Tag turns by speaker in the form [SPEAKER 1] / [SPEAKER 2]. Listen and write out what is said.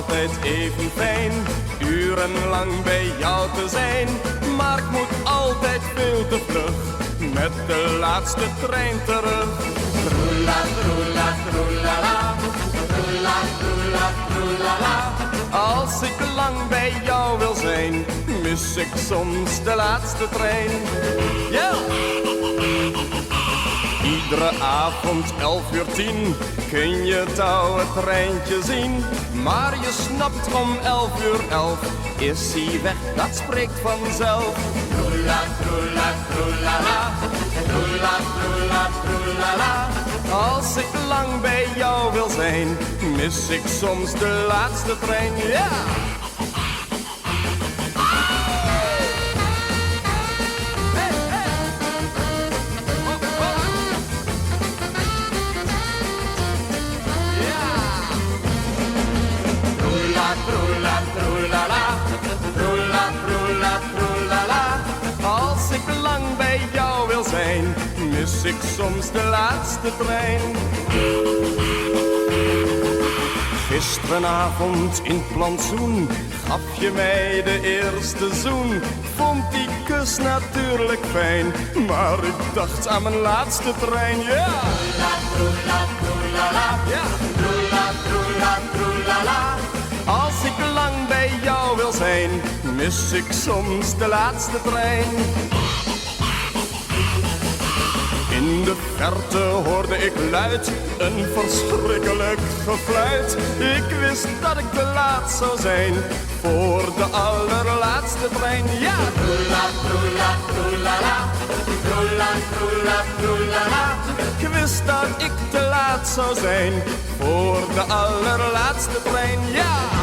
[SPEAKER 1] altijd even fijn, urenlang bij jou te zijn. Maar ik moet altijd veel te vlug, met de laatste trein terug. Troela, troela, troelala, troela, troela, troelala. Als ik lang bij jou wil zijn, mis ik soms de laatste trein. Yeah! Iedere avond 11:10 kun je het oude treintje zien. Maar je snapt om 11:11 is hij weg, dat spreekt vanzelf. Troela, troela, troelala, troela, troela, troelala. Als ik lang bij jou wil zijn, mis ik soms de laatste trein, ja! Yeah! Troela, troelala, troela, troela, troelala. Als ik lang bij jou wil zijn, mis ik soms de laatste trein. Gisterenavond in het plantsoen gaf je mij de eerste zoen. Vond die kus natuurlijk fijn, maar ik dacht aan mijn laatste trein, ja! Yeah! Troela, troelala, ja! Troela, troela, troelala. Als ik lang bij jou wil zijn, mis ik soms de laatste trein. In de verte hoorde ik luid een verschrikkelijk gefluit. Ik wist dat ik te laat zou zijn voor de allerlaatste trein. Ja! Troela, troela, troelala, troela, troela, troelala. Ik wist dat ik te laat zou zijn voor de allerlaatste trein. Ja!